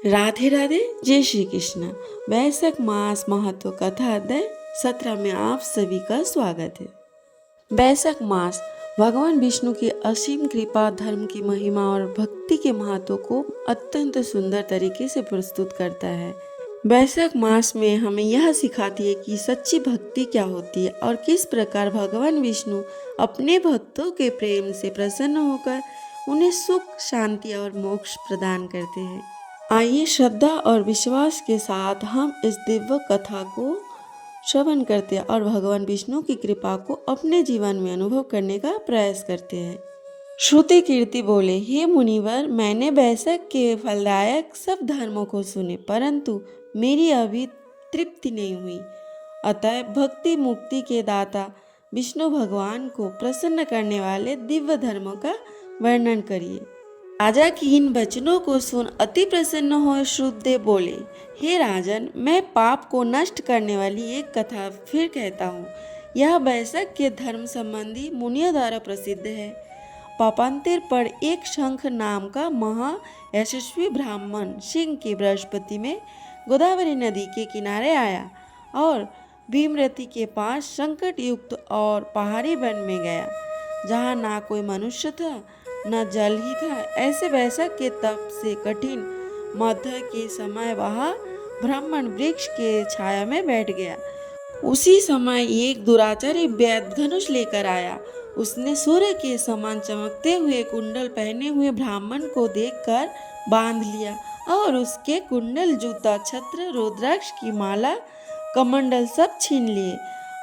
राधे राधे, जय श्री कृष्ण। वैशाख मास महत्व कथा अध्याय 17 में आप सभी का स्वागत है। वैशाख मास भगवान विष्णु की असीम कृपा, धर्म की महिमा और भक्ति के महत्व को अत्यंत सुंदर तरीके से प्रस्तुत करता है। वैशाख मास में हमें यह सिखाती है कि सच्ची भक्ति क्या होती है और किस प्रकार भगवान विष्णु अपने भक्तों के प्रेम से प्रसन्न होकर उन्हें सुख, शांति और मोक्ष प्रदान करते हैं। आइए श्रद्धा और विश्वास के साथ हम इस दिव्य कथा को श्रवण करते हैं और भगवान विष्णु की कृपा को अपने जीवन में अनुभव करने का प्रयास करते हैं। श्रुति कीर्ति बोले, हे मुनिवर, मैंने वैशाख के फलदायक सब धर्मों को सुने, परंतु मेरी अभी तृप्ति नहीं हुई। अतः भक्ति मुक्ति के दाता विष्णु भगवान को प्रसन्न करने वाले दिव्य धर्मों का वर्णन करिए। राजा की इन वचनों को सुन अति प्रसन्न हो श्रुतदेव बोले, हे राजन, मैं पाप को नष्ट करने वाली एक कथा फिर कहता हूँ। यह वैशाख के धर्म संबंधी मुनियों द्वारा प्रसिद्ध है। पापांतर पर एक शंख नाम का महा यशस्वी ब्राह्मण सिंह की बृहस्पति में गोदावरी नदी के किनारे आया और भीमरती के पास संकट युक्त और पहाड़ी वन में गया, जहाँ ना कोई मनुष्य था न जल ही था। ऐसे वैशाख के तप से कठिन मध्य के समय वह ब्राह्मण वृक्ष के छाया में बैठ गया। उसी समय एक दुराचारी वैद्य धनुष लेकर आया। उसने सूर्य के समान चमकते हुए कुंडल पहने हुए ब्राह्मण को देखकर बांध लिया और उसके कुंडल, जूता, छत्र, रुद्राक्ष की माला, कमंडल सब छीन लिए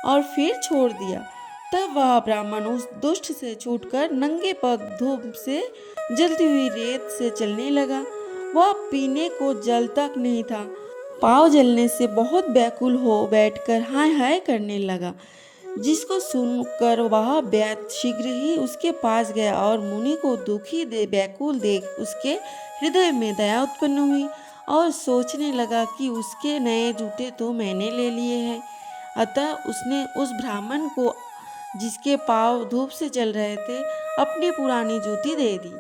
और फिर छोड़ दिया। तब वह ब्राह्मण उस दुष्ट से छूटकर नंगे पग धूप से जलती हुई रेत से चलने लगा। वह पीने को जल तक नहीं था। पाँव जलने से बहुत व्याकुल हो बैठकर हाय हाय करने लगा, जिसको सुनकर वह वैद्य शीघ्र ही उसके पास गया और मुनि को दुखी व्याकुल देख उसके हृदय में दया उत्पन्न हुई और सोचने लगा कि उसके नए जूते तो मैंने ले लिए हैं। अतः उसने उस ब्राह्मण को, जिसके पाँव धूप से जल रहे थे, अपनी पुरानी जूती दे दी।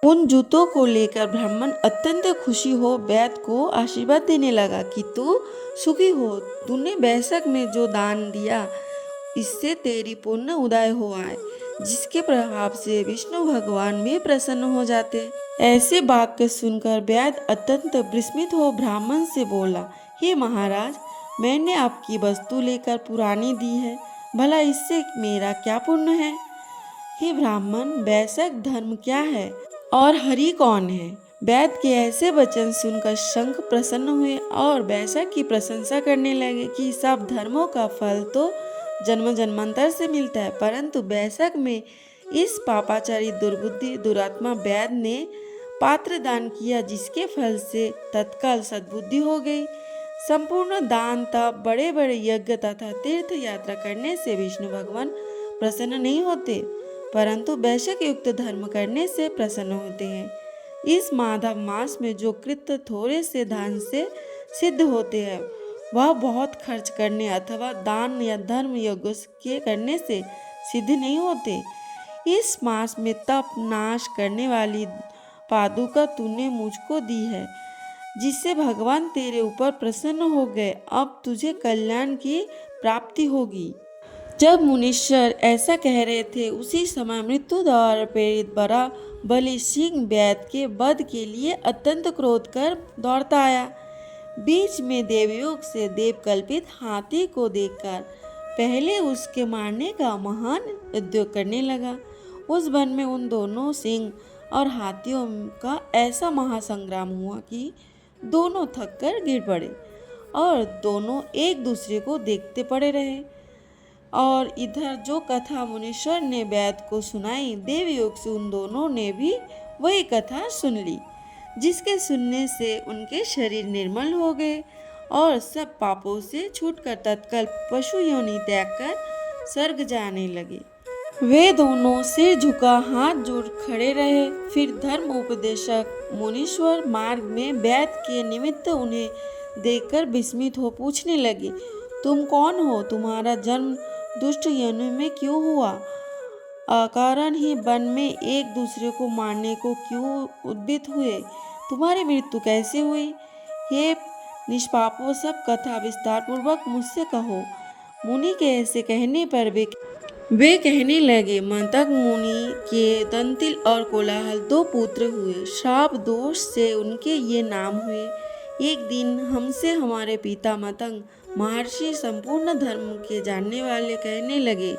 उन जूतों को लेकर ब्राह्मण अत्यंत खुशी हो वैद्य को आशीर्वाद देने लगा कि तू सुखी हो, तूने वैशाख में जो दान दिया इससे तेरी पुण्य उदय हुआ है, जिसके प्रभाव से विष्णु भगवान भी प्रसन्न हो जाते। ऐसे वाक्य सुनकर वैद्य अत्यंत विस्मित हो ब्राह्मण से बोला, हे महाराज, मैंने आपकी वस्तु लेकर पुरानी दी है, भला इससे मेरा क्या पुण्य है? हे ब्राह्मण, वैशाख धर्म क्या है और हरि कौन है? वैद्य के ऐसे वचन सुनकर शंख प्रसन्न हुए और वैशाख की प्रशंसा करने लगे कि सब धर्मों का फल तो जन्म जन्मांतर से मिलता है, परंतु वैशाख में इस पापाचारी दुर्बुद्धि दुरात्मा वैद्य ने पात्र दान किया, जिसके फल से तत्काल सद्बुद्धि हो गई। संपूर्ण दान, तप, बड़े बड़े यज्ञ तथा तीर्थ यात्रा करने से विष्णु भगवान प्रसन्न नहीं होते, परंतु वैशाख युक्त धर्म करने से प्रसन्न होते हैं। इस माधव मास में जो कृत्य थोड़े से दान से सिद्ध होते हैं, वह बहुत खर्च करने अथवा दान या धर्म यज्ञ के करने से सिद्ध नहीं होते। इस मास में तप नाश करने वाली पादुका तूने मुझको दी है, जिससे भगवान तेरे ऊपर प्रसन्न हो गए। अब तुझे कल्याण की प्राप्ति होगी। जब मुनीश्वर ऐसा कह रहे थे, उसी समय मृत्यु द्वारा प्रेरित बड़ा बलि सिंह वैद्य के वध के लिए अत्यंत क्रोध कर दौड़ता आया। बीच में देवयोग से देव कल्पित हाथी को देखकर पहले उसके मारने का महान उद्योग करने लगा। उस वन में उन दोनों सिंह और हाथियों का ऐसा महासंग्राम हुआ कि दोनों थक कर गिर पड़े और दोनों एक दूसरे को देखते पड़े रहे। और इधर जो कथा मुनीश्वर ने वैद्य को सुनाई, देवयोग से उन दोनों ने भी वही कथा सुन ली, जिसके सुनने से उनके शरीर निर्मल हो गए और सब पापों से छूटकर तत्काल पशु योनि त्याग कर स्वर्ग जाने लगे। वे दोनों सिर झुका हाथ जोड़ खड़े रहे। फिर धर्म उपदेशक मुनीश्वर मार्ग में वैद्य के निमित्त उन्हें देखकर विस्मित हो पूछने लगे, तुम कौन हो? तुम्हारा जन्म दुष्ट योनि में क्यों हुआ? अकारण ही वन में एक दूसरे को मारने को क्यों उद्यत हुए? तुम्हारी मृत्यु कैसे हुई? हे निष्पापों, सब कथा विस्तार पूर्वक मुझसे कहो। मुनि के ऐसे कहने पर वे कहने लगे, मन्थक मुनि के दंतिल और कोलाहल 2 पुत्र हुए। श्राप दोष से उनके ये नाम हुए। एक दिन हमसे हमारे पिता मतंग महर्षि संपूर्ण धर्म के जानने वाले कहने लगे,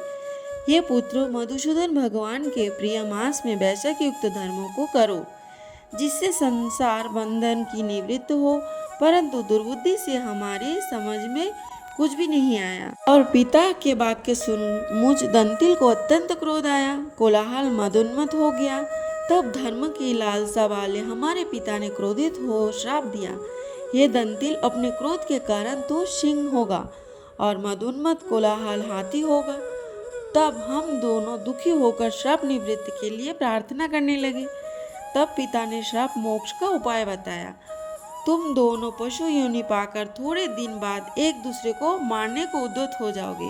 ये पुत्रों, मधुसूदन भगवान के प्रिय मास में वैशाख युक्त धर्मों को करो, जिससे संसार बंधन की निवृत्ति हो। परंतु दुर्बुद्धि से हमारी समझ में कुछ भी नहीं आया और पिता के वाक्य सुन मुझ दंतिल को अत्यंत क्रोध आया। कोलाहल मदोन्मत्त हो गया। तब धर्म की लालसा वाले हमारे पिता ने क्रोधित हो श्राप दिया, ये दंतिल, अपने क्रोध के कारण तो सिंह होगा और मदोन्मत्त कोलाहल हाथी होगा। तब हम दोनों दुखी होकर श्राप निवृत्ति के लिए प्रार्थना करने लगे। तब पिता ने श्राप मोक्ष का उपाय बताया। तुम दोनों पशु योनि पाकर थोड़े दिन बाद एक दूसरे को मारने को उद्यत हो जाओगे।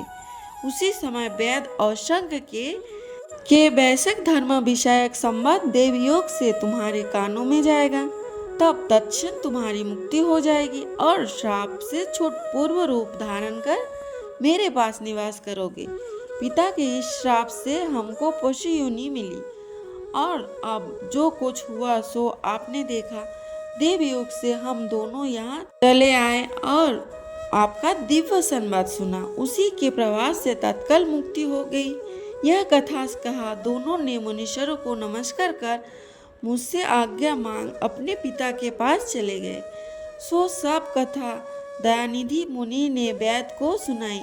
उसी समय वेद और शंख के वैश्विक धर्म विषयक संवाद देवयोग से तुम्हारे कानों में जाएगा। तब तत्क्षण तुम्हारी मुक्ति हो जाएगी और श्राप से छूट पूर्व रूप धारण कर मेरे पास निवास करोगे। पिता के इस श्राप से हमको पशु योनि मिली और अब जो कुछ हुआ सो आपने देखा। देवयोग से हम दोनों यहाँ चले आए और आपका दिव्य संवाद सुना। उसी के प्रवास से तत्काल मुक्ति हो गई। यह कथा कहा दोनों ने मुनीश्वरों को नमस्कार कर मुझसे आज्ञा मांग अपने पिता के पास चले गए। सो सब कथा दयानिधि मुनि ने वैद को सुनाई।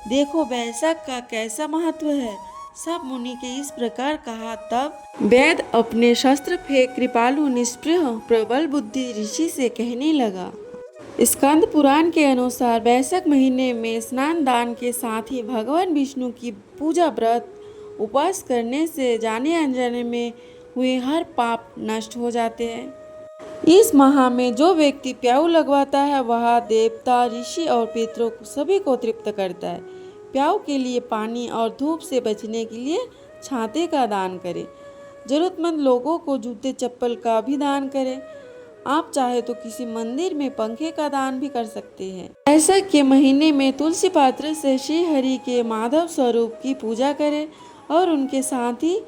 देखो वैशाख का कैसा महत्व है। सब मुनि के इस प्रकार कहा। तब वैद अपने शस्त्र फेंक कृपालु निष्पृह प्रबल बुद्धि ऋषि से कहने लगा, स्कंद पुराण के अनुसार वैशाख महीने में स्नान दान के साथ ही भगवान विष्णु की पूजा व्रत उपवास करने से जाने अनजाने में हुए हर पाप नष्ट हो जाते हैं। इस माह में जो व्यक्ति प्याऊ लगवाता है वह देवता, ऋषि और पितरों सभी को तृप्त करता है। प्याऊ के लिए पानी और धूप से बचने के लिए छाते का दान करें। जरूरतमंद लोगों को जूते चप्पल का भी दान करें। आप चाहे तो किसी मंदिर में पंखे का दान भी कर सकते हैं। वैशाख के महीने में तुलसी पात्र से श्री हरि के माधव स्वरूप की पूजा करें और उनके साथ ही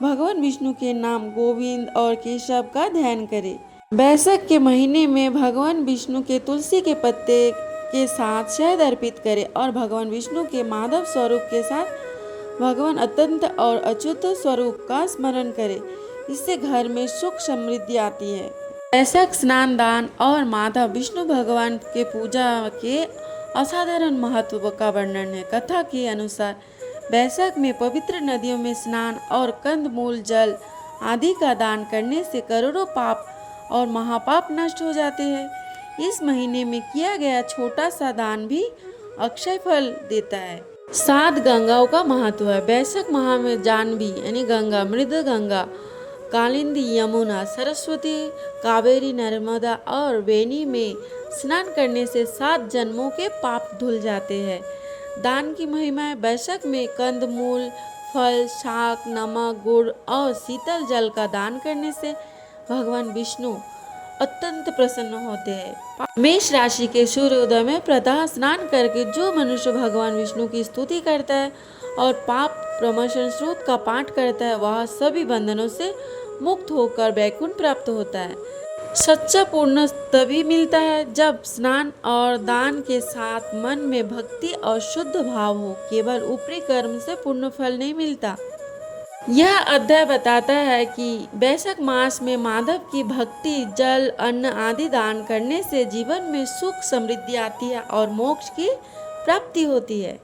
भगवान विष्णु के नाम गोविंद और केशव का ध्यान करें। वैशाख के महीने में भगवान विष्णु के तुलसी के पत्ते के साथ शहद अर्पित करें और भगवान विष्णु के माधव स्वरूप के साथ भगवान अत्यंत और अच्युत स्वरूप का स्मरण करें। इससे घर में सुख समृद्धि आती है। वैशाख स्नान दान और माधव विष्णु भगवान के पूजा के असाधारण महत्व का वर्णन है। कथा के अनुसार वैशाख में पवित्र नदियों में स्नान और कंदमूल जल आदि का दान करने से करोड़ों पाप और महापाप नष्ट हो जाते हैं। इस महीने में किया गया छोटा सा दान भी अक्षय फल देता है। 7 गंगाओं का महत्व है। वैशाख माह में जानवी यानी गंगा, मृद गंगा, कालिंदी, यमुना, सरस्वती, कावेरी, नर्मदा और वेणी में स्नान करने से 7 जन्मों के पाप धुल जाते हैं। दान की महिमा है। वैशाख में कंदमूल, फल, शाक, नमक, गुड़ और शीतल जल का दान करने से भगवान विष्णु अत्यंत प्रसन्न होते हैं। मेष राशि के सूर्योदय में प्रातः स्नान करके जो मनुष्य भगवान विष्णु की स्तुति करता है और पाप प्रमोशन स्रोत का पाठ करता है वह सभी बंधनों से मुक्त होकर वैकुंठ प्राप्त होता है। सच्चा पुण्य तभी मिलता है जब स्नान और दान के साथ मन में भक्ति और शुद्ध भाव हो। केवल ऊपरी कर्म से पुण्य फल नहीं मिलता। यह अध्याय बताता है कि वैशाख मास में माधव की भक्ति, जल, अन्न आदि दान करने से जीवन में सुख समृद्धि आती है और मोक्ष की प्राप्ति होती है।